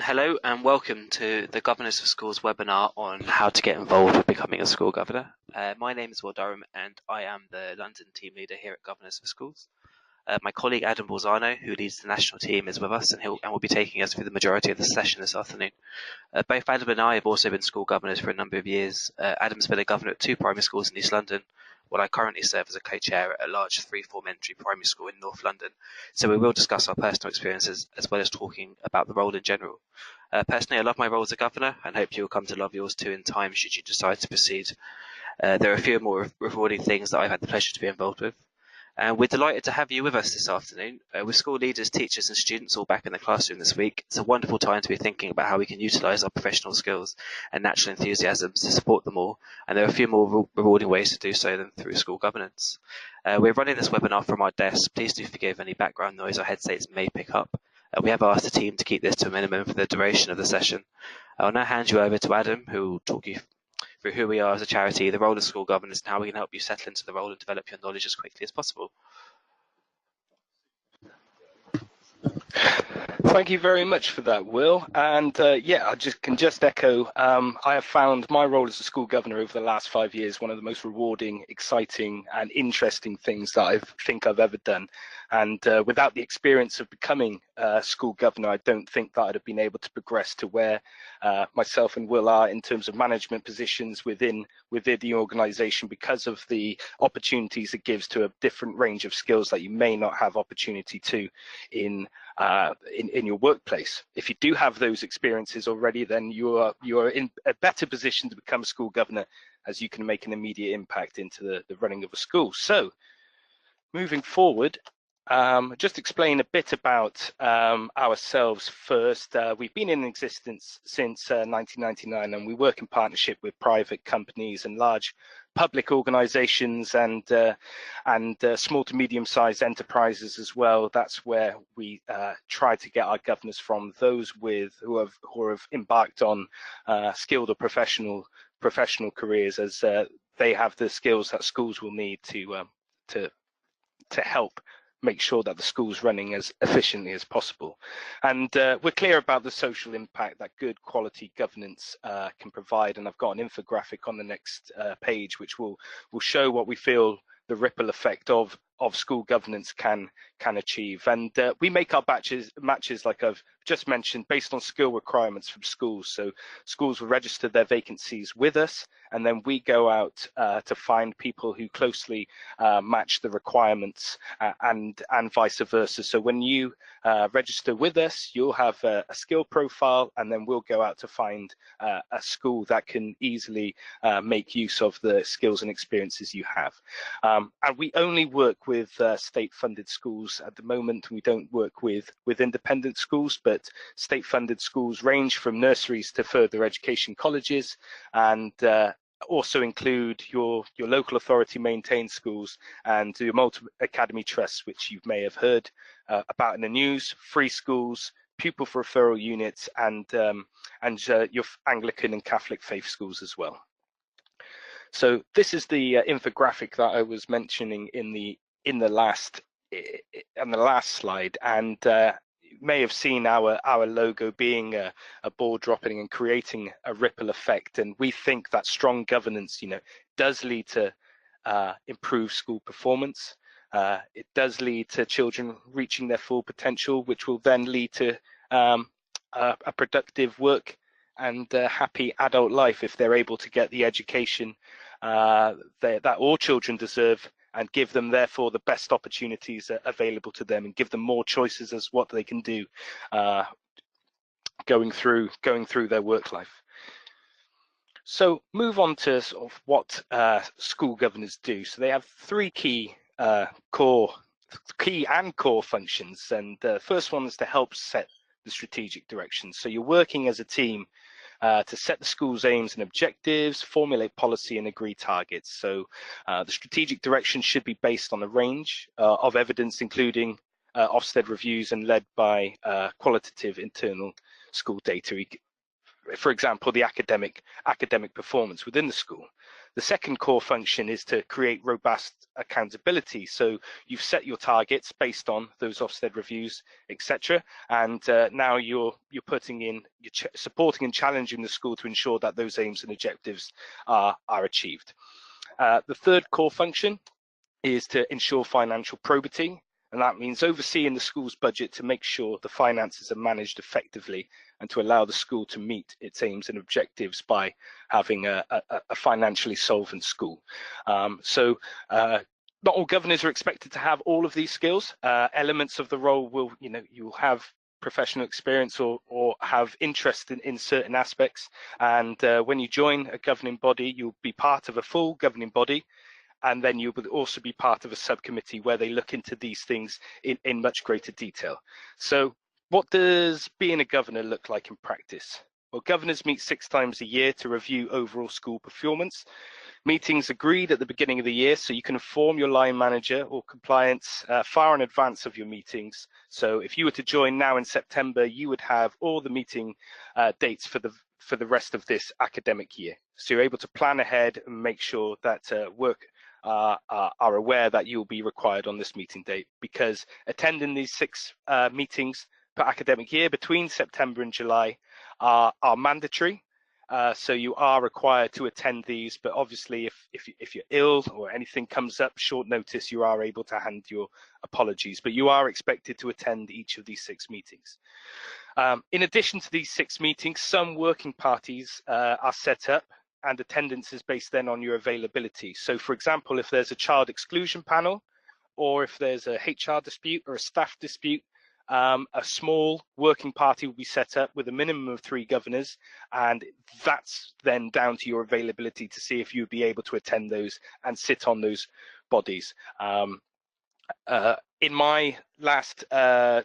Hello and welcome to the Governors for Schools webinar on how to get involved with becoming a school governor. My name is Will Durham and I am the London team leader here at Governors for Schools. My colleague Adam Bolzano, who leads the national team, is with us and will be taking us through the majority of the session this afternoon. Both Adam and I have also been school governors for a number of years. Adam's been a governor at 2 primary schools in East London, while I currently serve as a co-chair at a large 3-form entry primary school in North London. So we will discuss our personal experiences as well as talking about the role in general. Personally, I love my role as a governor and hope you will come to love yours too in time should you decide to proceed. There are a few more rewarding things that I've had the pleasure to be involved with. And we're delighted to have you with us this afternoon. With school leaders, teachers and students all back in the classroom this week, it's a wonderful time to be thinking about how we can utilise our professional skills and natural enthusiasms to support them all. And there are a few more rewarding ways to do so than through school governance. We're running this webinar from our desk. Please do forgive any background noise our headsets may pick up. We have asked the team to keep this to a minimum for the duration of the session. I'll now hand you over to Adam, who will talk you through who we are as a charity, the role of school governance, and how we can help you settle into the role and develop your knowledge as quickly as possible. Thank you very much for that, Will. And yeah, I can just echo, I have found my role as a school governor over the last 5 years one of the most rewarding, exciting and interesting things that I think I've ever done. And without the experience of becoming a school governor, I don't think that I'd have been able to progress to where myself and Will are in terms of management positions within the organisation, because of the opportunities it gives to a different range of skills that you may not have opportunity to in your workplace. If you do have those experiences already, then you are in a better position to become a school governor, as you can make an immediate impact into the running of a school. So moving forward, just explain a bit about ourselves first. We've been in existence since 1999, and we work in partnership with private companies and large public organizations and small to medium-sized enterprises as well. That's where we try to get our governors from, those who have embarked on skilled or professional careers, as they have the skills that schools will need to help make sure that the school's running as efficiently as possible. And we're clear about the social impact that good quality governance can provide. And I've got an infographic on the next page, which will show what we feel the ripple effect of school governance can achieve. And we make our matches, like I've just mentioned, based on skill requirements from schools. So schools will register their vacancies with us, and then we go out to find people who closely match the requirements, and vice versa. So when you register with us, you'll have a skill profile, and then we'll go out to find a school that can easily make use of the skills and experiences you have. And we only work with state-funded schools at the moment. We don't work with independent schools, but state-funded schools range from nurseries to further education colleges, and also include your local authority maintained schools and your multi-academy trusts, which you may have heard about in the news, free schools, pupil referral units, and your Anglican and Catholic faith schools as well. So this is the infographic that I was mentioning in the last slide, and you may have seen our logo being a ball dropping and creating a ripple effect. And we think that strong governance, does lead to improved school performance. It does lead to children reaching their full potential, which will then lead to a productive work and happy adult life if they're able to get the education that all children deserve, and give them therefore the best opportunities available to them, and give them more choices as what they can do going through their work life. So move on to sort of what school governors do. So they have three key core functions, and the first one is to help set the strategic direction. So you're working as a team to set the school's aims and objectives, formulate policy and agree targets. So the strategic direction should be based on a range of evidence, including Ofsted reviews and led by qualitative internal school data. for example, the academic performance within the school. The second core function is to create robust accountability. So you've set your targets based on those Ofsted reviews, etc. And now you're putting in, you're supporting and challenging the school to ensure that those aims and objectives are achieved. The third core function is to ensure financial probity, and that means overseeing the school's budget to make sure the finances are managed effectively and to allow the school to meet its aims and objectives by having a financially solvent school. Not all governors are expected to have all of these skills. Elements of the role will, you'll have professional experience or have interest in certain aspects, and when you join a governing body, you'll be part of a full governing body, and then you will also be part of a subcommittee where they look into these things in much greater detail. So what does being a governor look like in practice? Well, governors meet 6 times a year to review overall school performance. Meetings agreed at the beginning of the year, so you can inform your line manager or compliance far in advance of your meetings. So if you were to join now in September, you would have all the meeting dates for the rest of this academic year. So you're able to plan ahead and make sure that work are aware that you'll be required on this meeting date, because attending these 6 meetings per academic year between September and July are mandatory. So you are required to attend these, but obviously if you're ill or anything comes up short notice, you are able to hand your apologies, but you are expected to attend each of these 6 meetings. In addition to these 6 meetings, some working parties are set up, and attendance is based then on your availability. So for example, if there's a child exclusion panel, or if there's a HR dispute or a staff dispute, a small working party will be set up with a minimum of 3 governors, and that's then down to your availability to see if you'd be able to attend those and sit on those bodies. In my last 4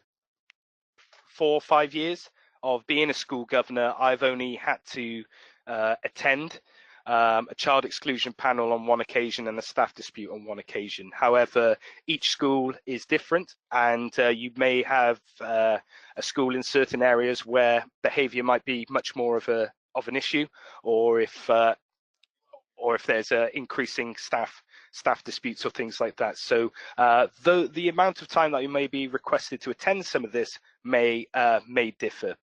or 5 years of being a school governor, I've only had to attend a child exclusion panel on 1 occasion and a staff dispute on 1 occasion. However, each school is different, and you may have a school in certain areas where behaviour might be much more of an issue, or if there's increasing staff disputes or things like that. So the amount of time that you may be requested to attend some of this may differ.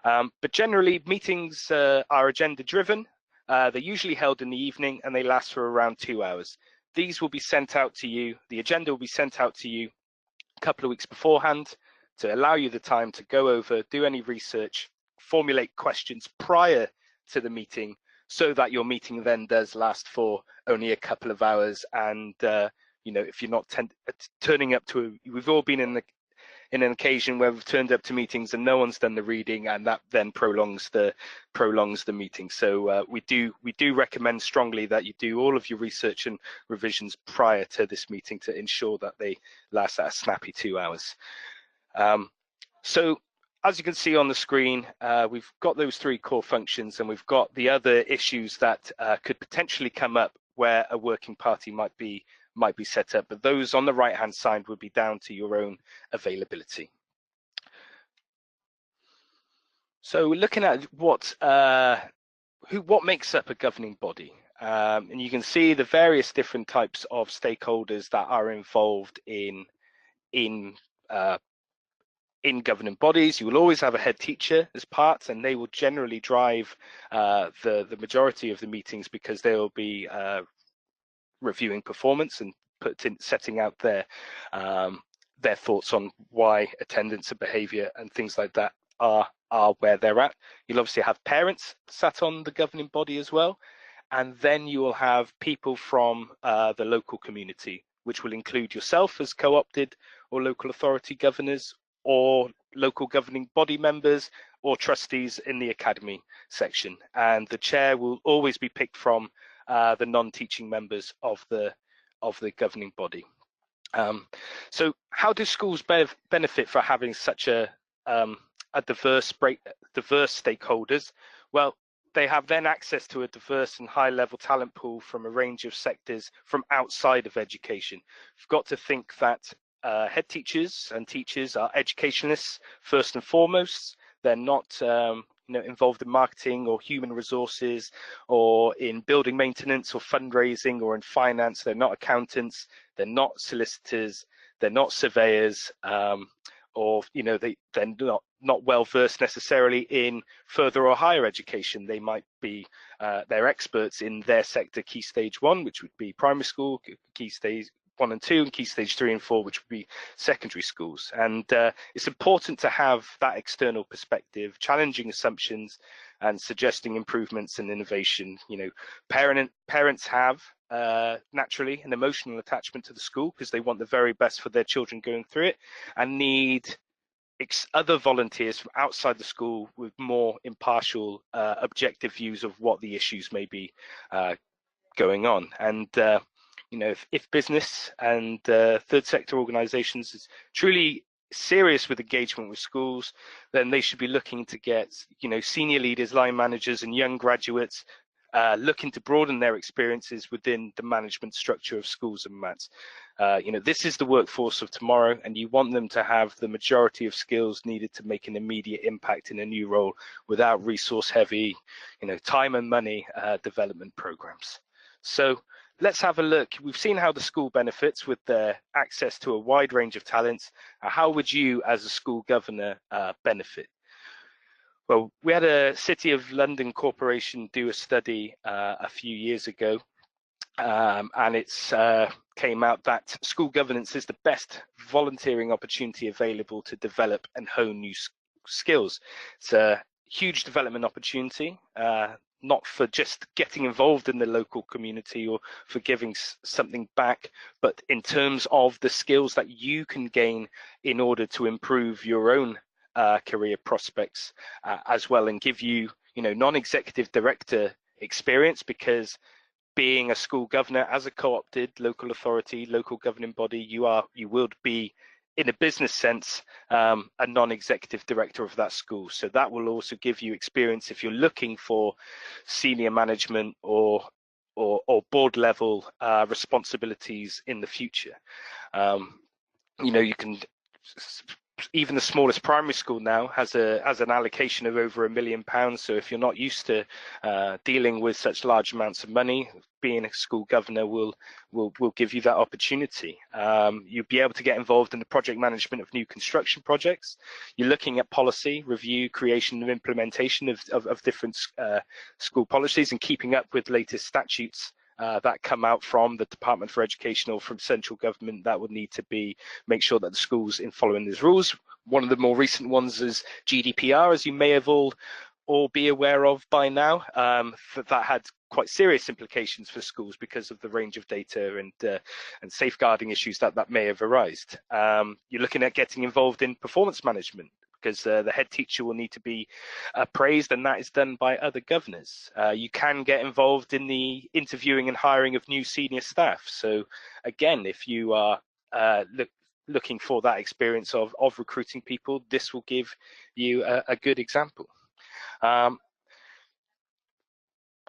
But generally, meetings are agenda driven. They're usually held in the evening, and they last for around 2 hours. These will be sent out to you. The agenda will be sent out to you a couple of weeks beforehand to allow you the time to go over, do any research, formulate questions prior to the meeting, so that your meeting then does last for only a couple of hours. And if you're not turning up we've all been in an occasion where we've turned up to meetings and no one's done the reading, and that then prolongs the meeting. So we do recommend strongly that you do all of your research and revisions prior to this meeting to ensure that they last a snappy 2 hours. So as you can see on the screen, we've got those 3 core functions, and we've got the other issues that could potentially come up where a working party might be set up, but those on the right hand side would be down to your own availability. So we're looking at what makes up a governing body, and you can see the various different types of stakeholders that are involved in governing bodies. You will always have a head teacher as part, and they will generally drive the majority of the meetings, because they will be reviewing performance and setting out their thoughts on why attendance and behaviour and things like that are where they're at. You'll obviously have parents sat on the governing body as well, and then you will have people from the local community, which will include yourself as co-opted or local authority governors, or local governing body members, or trustees in the academy section. And the chair will always be picked from the non-teaching members of the governing body. So how do schools benefit for having such a diverse stakeholders? Well, they have then access to a diverse and high-level talent pool from a range of sectors from outside of education. You've got to think that head teachers and teachers are educationalists first and foremost. They're not involved in marketing or human resources or in building maintenance or fundraising or in finance. They're not accountants, they're not solicitors, they're not surveyors, or they're not well versed necessarily in further or higher education. They might be they're experts in their sector, key stage 1, which would be primary school, key stage 1 and 2, and key stage 3 and 4, which would be secondary schools. And it's important to have that external perspective, challenging assumptions and suggesting improvements and innovation. Parents have naturally an emotional attachment to the school because they want the very best for their children going through it, and need other volunteers from outside the school with more impartial, objective views of what the issues may be going on. And if business and third sector organizations is truly serious with engagement with schools, then they should be looking to get senior leaders, line managers and young graduates looking to broaden their experiences within the management structure of schools and MATs. This is the workforce of tomorrow, and you want them to have the majority of skills needed to make an immediate impact in a new role without resource heavy, time and money development programs. So let's have a look. We've seen how the school benefits with their access to a wide range of talents. How would you as a school governor benefit? Well, we had a City of London Corporation do a study a few years ago, and it's came out that school governance is the best volunteering opportunity available to develop and hone new skills. It's a huge development opportunity, not for just getting involved in the local community or for giving something back, but in terms of the skills that you can gain in order to improve your own career prospects as well, and give you, non-executive director experience, because being a school governor as a co-opted local authority, local governing body, you would be, in a business sense, a non-executive director of that school. So that will also give you experience if you're looking for senior management or board level responsibilities in the future. You can, even the smallest primary school now has an allocation of over £1 million. So if you're not used to dealing with such large amounts of money, being a school governor will give you that opportunity. You'll be able to get involved in the project management of new construction projects. You're looking at policy review, creation and implementation of different school policies, and keeping up with latest statutes that come out from the Department for Education or from central government that would need to make sure that the schools in following these rules. One of the more recent ones is GDPR, as you may have all be aware of by now. That had quite serious implications for schools because of the range of data and safeguarding issues that may have arisen. You're looking at getting involved in performance management, because the head teacher will need to be appraised, and that is done by other governors. You can get involved in the interviewing and hiring of new senior staff. So again, if you are looking for that experience of recruiting people, this will give you a good example.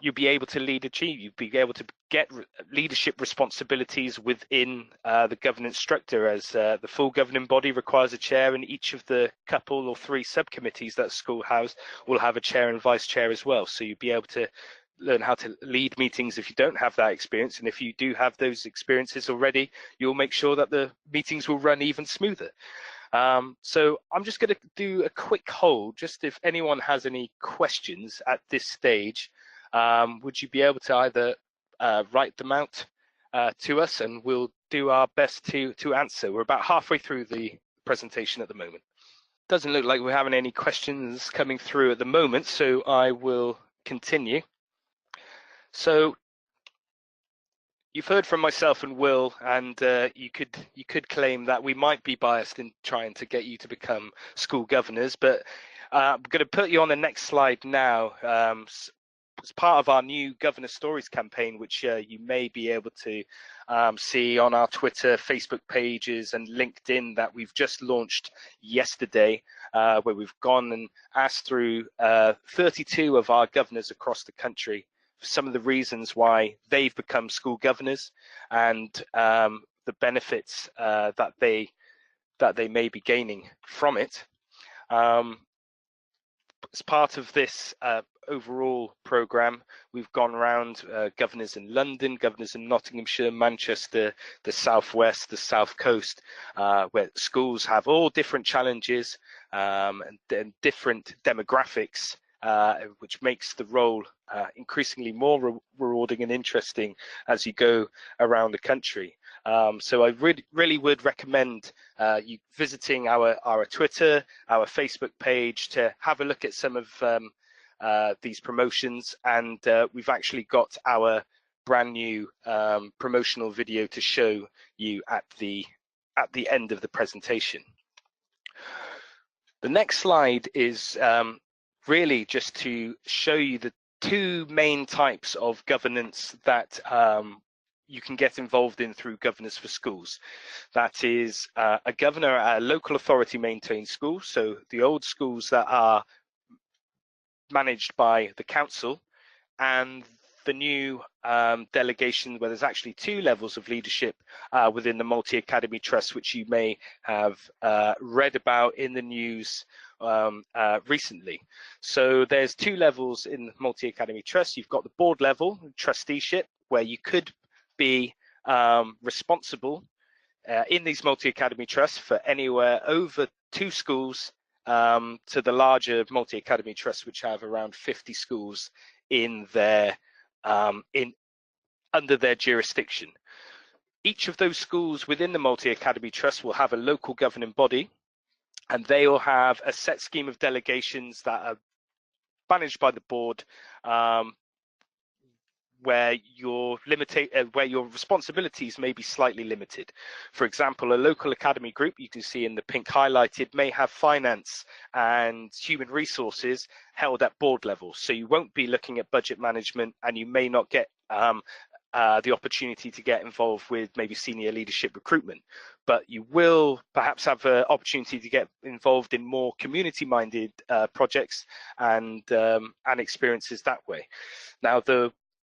You'll be able to lead a team. You'll be able to get leadership responsibilities within the governance structure, as the full governing body requires a chair, and each of the couple or 3 subcommittees that school house will have a chair and vice chair as well. So you'll be able to learn how to lead meetings if you don't have that experience, and if you do have those experiences already, you'll make sure that the meetings will run even smoother. So I'm just going to do a quick hold, just if anyone has any questions at this stage. Would you be able to either write them out to us, and we'll do our best to answer. We're about halfway through the presentation at the moment. Doesn't look like we're having any questions coming through at the moment, so I will continue. So you've heard from myself and Will, and you could claim that we might be biased in trying to get you to become school governors, but I'm going to put you on the next slide now. As part of our new Governor Stories campaign, which you may be able to see on our Twitter, Facebook pages and LinkedIn, that we've just launched yesterday, where we've gone and asked through 32 of our governors across the country for some of the reasons why they've become school governors, and the benefits that they may be gaining from it. as part of this overall programme, we've gone around governors in London, governors in Nottinghamshire, Manchester, the Southwest, the South Coast, where schools have all different challenges and different demographics, which makes the role increasingly more rewarding and interesting as you go around the country. So I really would recommend you visiting our Twitter, our Facebook page to have a look at some of these promotions, and we've actually got our brand new promotional video to show you at the end of the presentation. The next slide is really just to show you the two main types of governance that you can get involved in through Governors for Schools. That is a governor at a local authority maintained school, so the old schools that are managed by the council, and the new delegation where there's actually two levels of leadership within the Multi-Academy Trust, which you may have read about in the news recently. So there's two levels in Multi-Academy Trust. You've got the board level, trusteeship, where you could be responsible in these Multi-Academy Trusts for anywhere over 2 schools to the larger Multi-Academy Trusts, which have around 50 schools in their under their jurisdiction. Each of those schools within the Multi-Academy Trust will have a local governing body, and they will have a set scheme of delegations that are managed by the board, where your responsibilities may be slightly limited. For example, a local academy group, you can see in the pink highlighted, may have finance and human resources held at board level. So you won't be looking at budget management, and you may not get the opportunity to get involved with maybe senior leadership recruitment, but you will perhaps have an opportunity to get involved in more community-minded projects and experiences that way. Now, the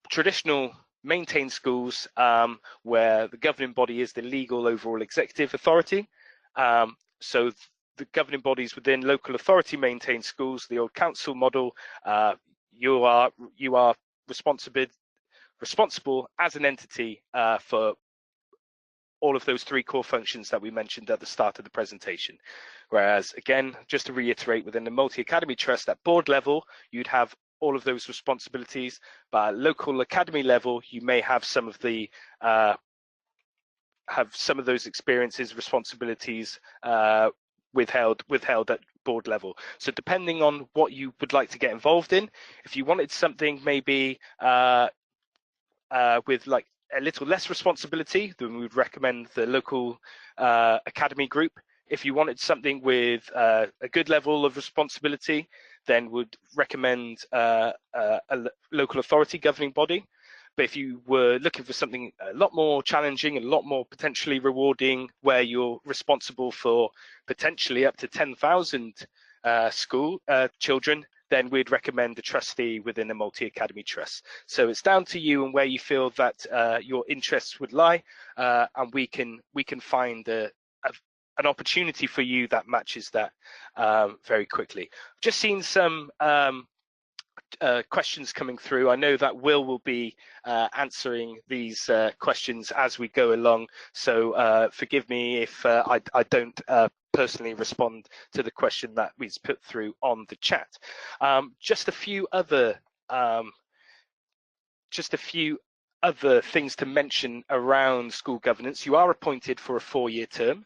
traditional maintained schools, where the governing body is the legal overall executive authority. So the governing bodies within local authority maintained schools, the old council model, you are responsible as an entity for all of those 3 core functions that we mentioned at the start of the presentation. Whereas, again, just to reiterate, within the Multi-Academy Trust at board level, you'd have all of those responsibilities, but at local academy level, you may have some of the those experiences, responsibilities withheld at board level. So depending on what you would like to get involved in, if you wanted something maybe with like a little less responsibility, then we would recommend the local academy group. If you wanted something with a good level of responsibility, then would recommend a local authority governing body. But if you were looking for something a lot more challenging and a lot more potentially rewarding, where you're responsible for potentially up to 10,000 school children, then we'd recommend a trustee within a Multi-Academy Trust. So it's down to you and where you feel that your interests would lie, and we can find an opportunity for you that matches that very quickly. I've just seen some questions coming through. I know that will be answering these questions as we go along, so forgive me if I don't personally respond to the question that was put through on the chat. Just a few other things to mention around school governance. You are appointed for a 4-year term.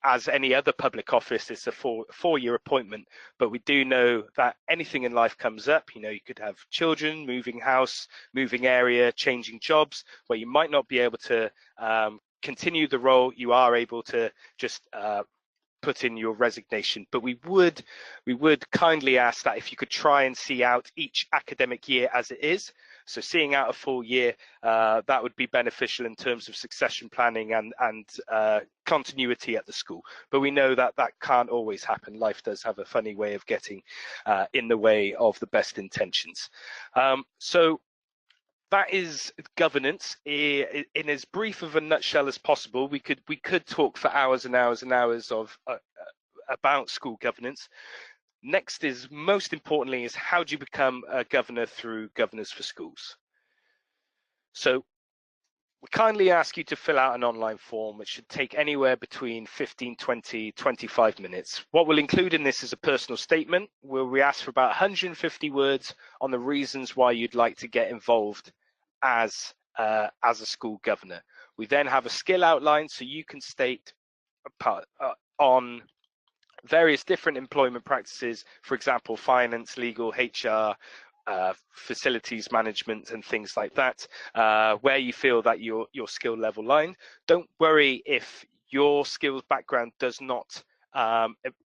As any other public office, it's a four-year appointment, but we do know that anything in life comes up. You know, you could have children, moving house, moving area, changing jobs, where you might not be able to continue the role. You are able to just put in your resignation, but we would kindly ask that if you could try and see out each academic year as it is. So seeing out a full year, that would be beneficial in terms of succession planning and continuity at the school. But we know that that can't always happen. Life does have a funny way of getting in the way of the best intentions. So that is governance in as brief of a nutshell as possible. We could talk for hours and hours and hours of about school governance. Next is, most importantly, is how do you become a governor through Governors for Schools? So we kindly ask you to fill out an online form, which should take anywhere between 15, 20, 25 minutes. What we'll include in this is a personal statement where we ask for about 150 words on the reasons why you'd like to get involved as a school governor. We then have a skill outline so you can state on various different employment practices, for example, finance, legal, HR, facilities management and things like that, where you feel that your skill level line. Don't worry if your skills background does not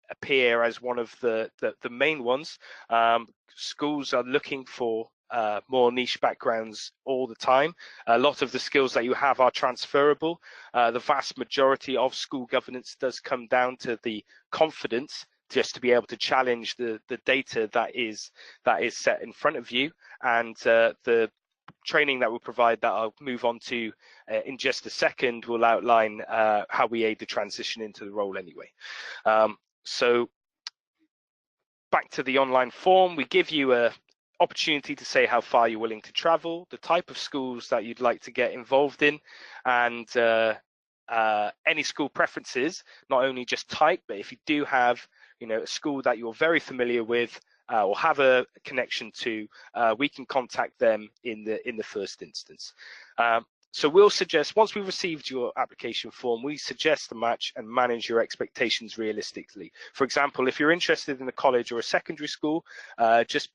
appear as one of the main ones. Schools are looking for more niche backgrounds all the time. A lot of the skills that you have are transferable. The vast majority of school governance does come down to the confidence just to be able to challenge the data that is set in front of you, and the training that we'll provide, that I'll move on to in just a second, will outline how we aid the transition into the role anyway. So back to the online form, we give you a opportunity to say how far you're willing to travel, the type of schools that you'd like to get involved in, and any school preferences, not only just type, but if you do have a school that you're very familiar with or have a connection to, we can contact them in the first instance. So we'll suggest, once we've received your application form, we suggest a match and manage your expectations realistically. For example, if you're interested in a college or a secondary school, just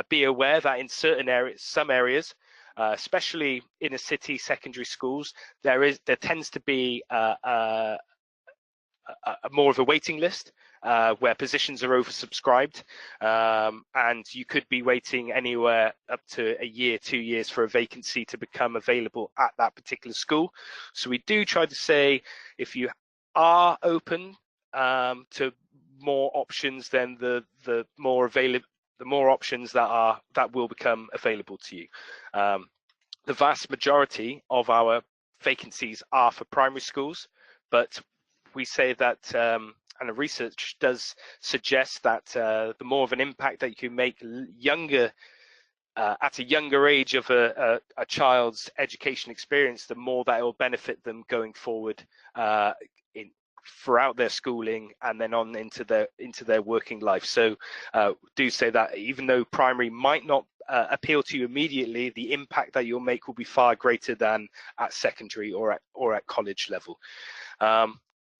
be aware that in certain areas, some areas, especially inner city secondary schools, there tends to be more of a waiting list where positions are oversubscribed, and you could be waiting anywhere up to a year, 2 years for a vacancy to become available at that particular school. So we do try to say, if you are open to more options, then the more options that will become available to you. The vast majority of our vacancies are for primary schools, but we say that, and the research does suggest that the more of an impact that you can make at a younger age of a child's education experience, the more that it will benefit them going forward throughout their schooling and then on into their working life. So do say that even though primary might not appeal to you immediately, the impact that you'll make will be far greater than at secondary or at college level.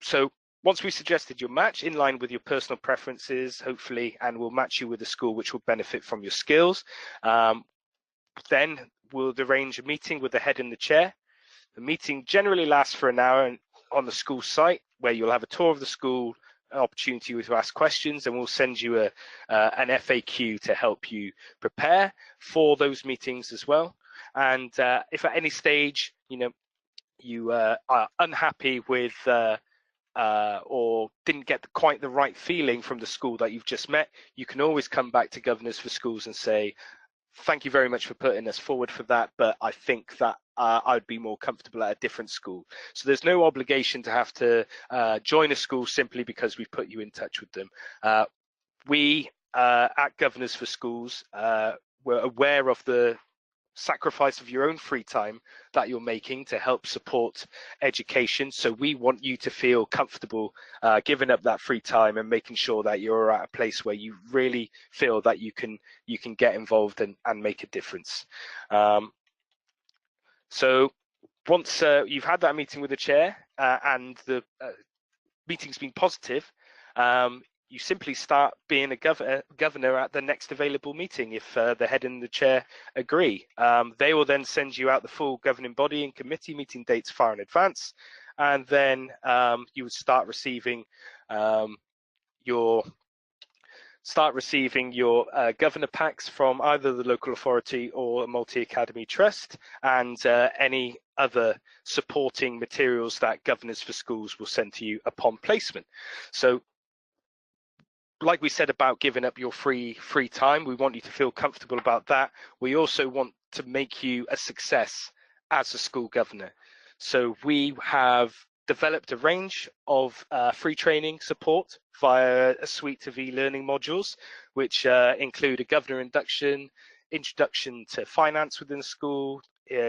So once we've suggested your match in line with your personal preferences, hopefully, and we'll match you with a school which will benefit from your skills, then we'll arrange a meeting with the head and the chair. The meeting generally lasts for an hour on the school site, where you'll have a tour of the school, an opportunity to ask questions, and we'll send you an FAQ to help you prepare for those meetings as well. And if at any stage you are unhappy with or didn't get quite the right feeling from the school that you've just met, you can always come back to Governors for Schools and say, thank you very much for putting us forward for that, but I think that I'd be more comfortable at a different school. So there's no obligation to have to join a school simply because we've put you in touch with them. We at Governors for Schools, we're aware of the sacrifice of your own free time that you're making to help support education. So we want you to feel comfortable giving up that free time and making sure that you're at a place where you really feel that you can get involved and make a difference. So once you've had that meeting with the chair and the meeting's been positive, you simply start being a governor at the next available meeting if the head and the chair agree. They will then send you out the full governing body and committee meeting dates far in advance, and then you would start receiving your governor packs from either the local authority or a multi-academy trust, and any other supporting materials that Governors for Schools will send to you upon placement. So like we said about giving up your free time, we want you to feel comfortable about that. We also want to make you a success as a school governor. So we have developed a range of free training support via a suite of e-learning modules, which include a governor induction, introduction to finance within school,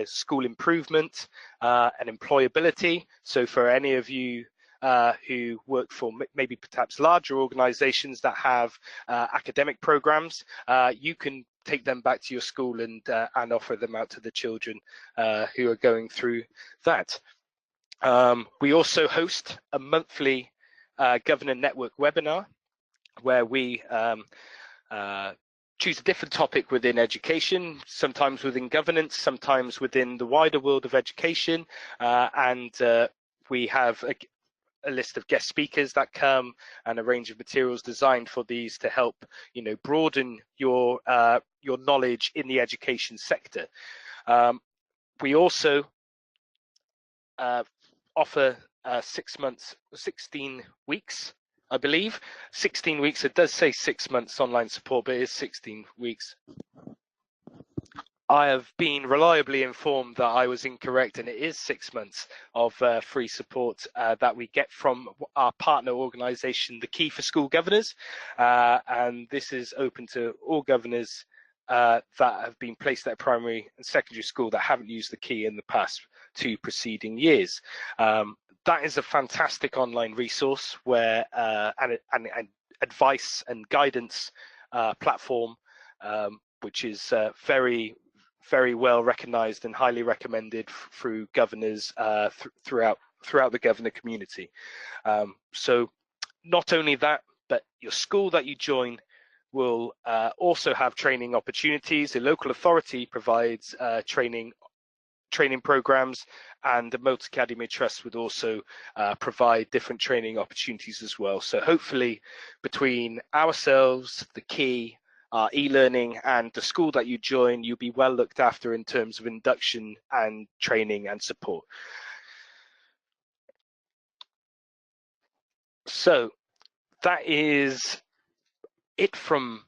school improvement, and employability. So for any of you who work for maybe perhaps larger organizations that have academic programs, you can take them back to your school and offer them out to the children who are going through that. We also host a monthly Governor Network webinar where we choose a different topic within education, sometimes within governance, sometimes within the wider world of education, and we have a list of guest speakers that come and a range of materials designed for these to help, broaden your knowledge in the education sector. We also offer 6 months, 16 weeks, I believe. 16 weeks, it does say 6 months online support, but it is 16 weeks. I have been reliably informed that I was incorrect, and it is 6 months of free support that we get from our partner organisation, the Key for School Governors, and this is open to all governors that have been placed at a primary and secondary school that haven't used the Key in the past 2 preceding years. That is a fantastic online resource where and advice and guidance platform, which is very well recognized and highly recommended through governors throughout the governor community. So not only that, but your school that you join will also have training opportunities. The local authority provides training programs, and the Moat Academy Trust would also provide different training opportunities as well. So hopefully between ourselves, the Key, our e-learning, and the school that you join, you'll be well looked after in terms of induction and training and support. So that is it from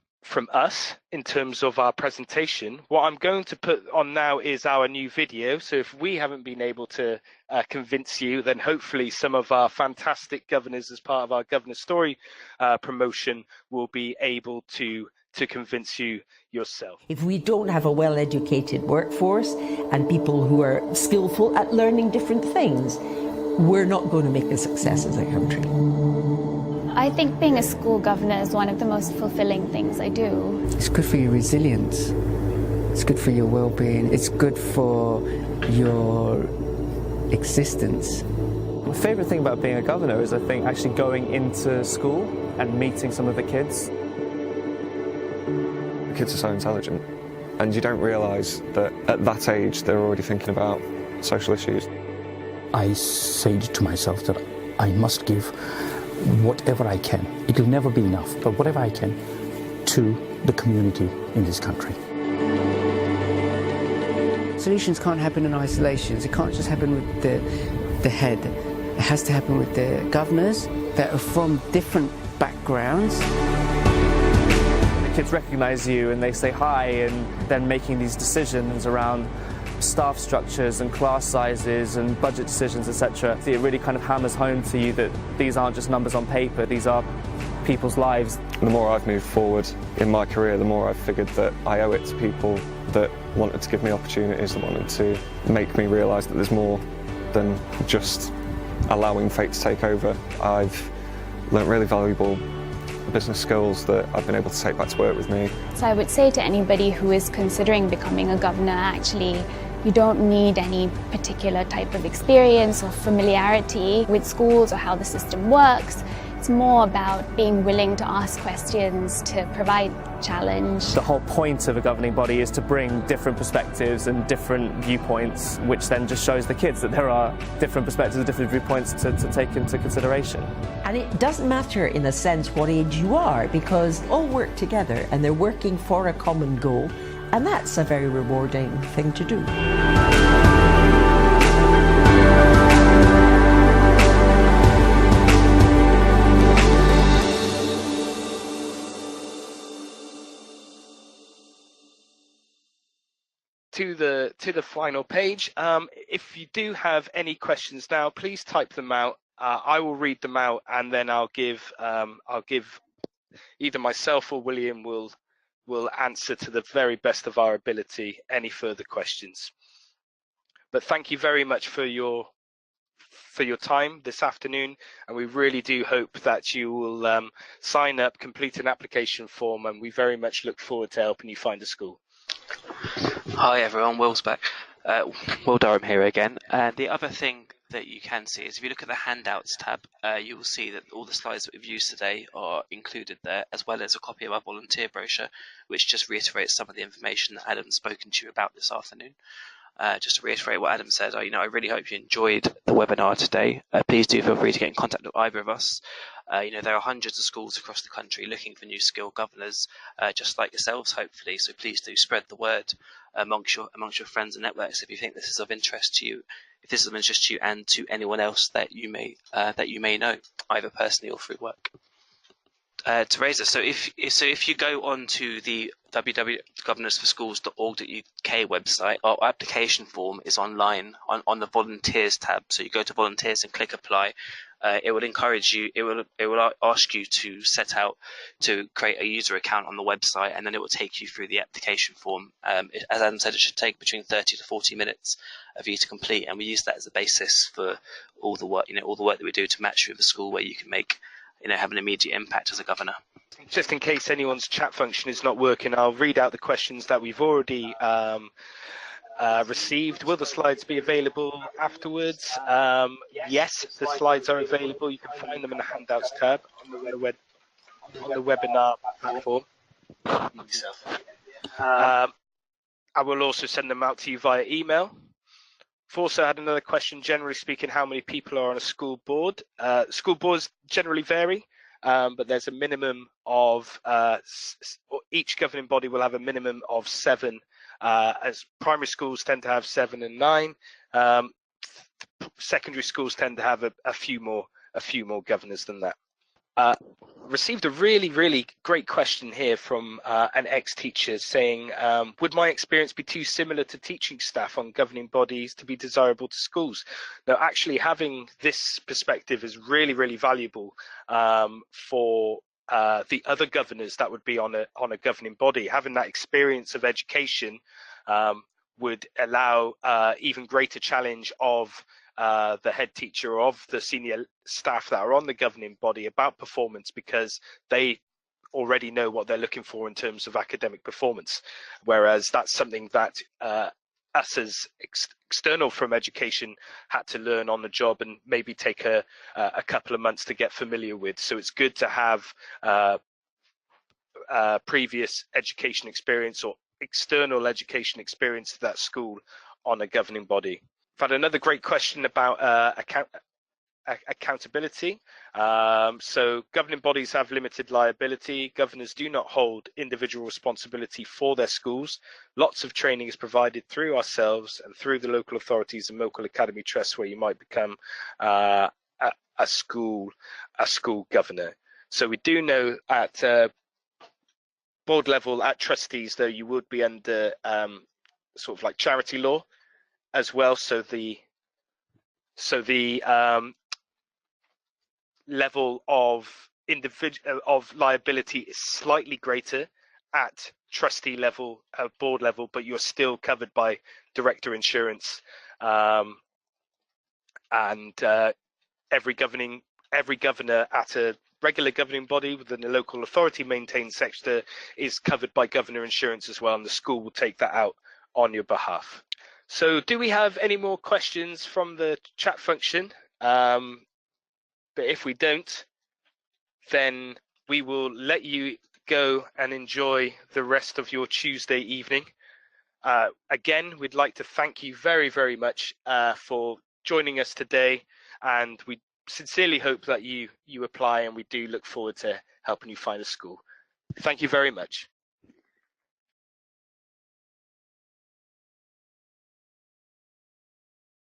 us in terms of our presentation. What I'm going to put on now is our new video. So if we haven't been able to convince you, then hopefully some of our fantastic governors as part of our Governor Story promotion will be able to convince you yourself. If we don't have a well-educated workforce and people who are skillful at learning different things, we're not going to make a success as a country. I think being a school governor is one of the most fulfilling things I do. It's good for your resilience. It's good for your well-being. It's good for your existence. My favourite thing about being a governor is, I think, actually going into school and meeting some of the kids. The kids are so intelligent, and you don't realise that at that age they're already thinking about social issues. I say to myself that I must give whatever I can. It will never be enough, but whatever I can to the community in this country. Solutions can't happen in isolations. It can't just happen with the head. It has to happen with the governors that are from different backgrounds. The kids recognise you and they say hi, and then making these decisions around staff structures and class sizes and budget decisions, etc. It really kind of hammers home to you that these aren't just numbers on paper, these are people's lives. The more I've moved forward in my career, the more I've figured that I owe it to people that wanted to give me opportunities, that wanted to make me realise that there's more than just allowing fate to take over. I've learnt really valuable business skills that I've been able to take back to work with me. So I would say to anybody who is considering becoming a governor, actually, you don't need any particular type of experience or familiarity with schools or how the system works. It's more about being willing to ask questions, to provide challenge. The whole point of a governing body is to bring different perspectives and different viewpoints, which then just shows the kids that there are different perspectives and different viewpoints to take into consideration. And it doesn't matter in a sense what age you are, because all work together and they're working for a common goal, and that's a very rewarding thing to do. to the final page. If you do have any questions now, please type them out. I will read them out, and then I'll give either myself or William will answer to the very best of our ability any further questions. But thank you very much for your time this afternoon, and we really do hope that you will sign up, complete an application form, and we very much look forward to helping you find a school. Hi everyone, Will's back. Will Durham here again. The other thing that you can see is if you look at the handouts tab, you will see that all the slides that we've used today are included there, as well as a copy of our volunteer brochure, which just reiterates some of the information that Adam's spoken to you about this afternoon. Just to reiterate what Adam said, I really hope you enjoyed the webinar today. Please do feel free to get in contact with either of us. There are hundreds of schools across the country looking for new skill governors, just like yourselves, hopefully. So please do spread the word amongst your friends and networks if you think this is of interest to you. If this is of interest to you and to anyone else that you may know, either personally or through work. Teresa, so if you go on to the www.governorsforschools.org.uk website, our application form is online on the volunteers tab. So you go to volunteers and click apply. It will encourage you. It will ask you to set out to create a user account on the website, and then it will take you through the application form. As Adam said, it should take between 30 to 40 minutes of you to complete, and we use that as a basis for all the work that we do to match you with a school where you can have an immediate impact as a governor. Just in case anyone's chat function is not working, I'll read out the questions that we've already received. Will the slides be available afterwards? Yes, the slides are available. You can find them in the handouts tab on the webinar platform. I will also send them out to you via email. I've also had another question. Generally speaking, how many people are on a school board? School boards generally vary, but there's a minimum of each governing body will have a minimum of 7. As primary schools tend to have 7 and 9, secondary schools tend to have a few more governors than that. Received a really great question here from an ex-teacher saying, would my experience be too similar to teaching staff on governing bodies to be desirable to schools? Now, actually having this perspective is really valuable for the other governors that would be on a governing body. Having that experience of education would allow even greater challenge of the head teacher or of the senior staff that are on the governing body about performance, because they already know what they're looking for in terms of academic performance, whereas that's something that us as external from education had to learn on the job and maybe take a couple of months to get familiar with. So it's good to have previous education experience or external education experience to that school on a governing body. I've had another great question about accountability. So governing bodies have limited liability. Governors do not hold individual responsibility for their schools. Lots of training is provided through ourselves and through the local authorities and local academy trusts, where you might become a school governor. So we do know at board level, at trustees, though, you would be under sort of like charity law as well. So the level of liability is slightly greater at trustee level, board level, but you're still covered by director insurance, and every governor at a regular governing body within a local authority maintained sector is covered by governor insurance as well, and the school will take that out on your behalf. So do we have any more questions from the chat function? But if we don't, then we will let you go and enjoy the rest of your Tuesday evening. Again, we'd like to thank you very much for joining us today, and we sincerely hope that you apply, and we do look forward to helping you find a school. Thank you very much.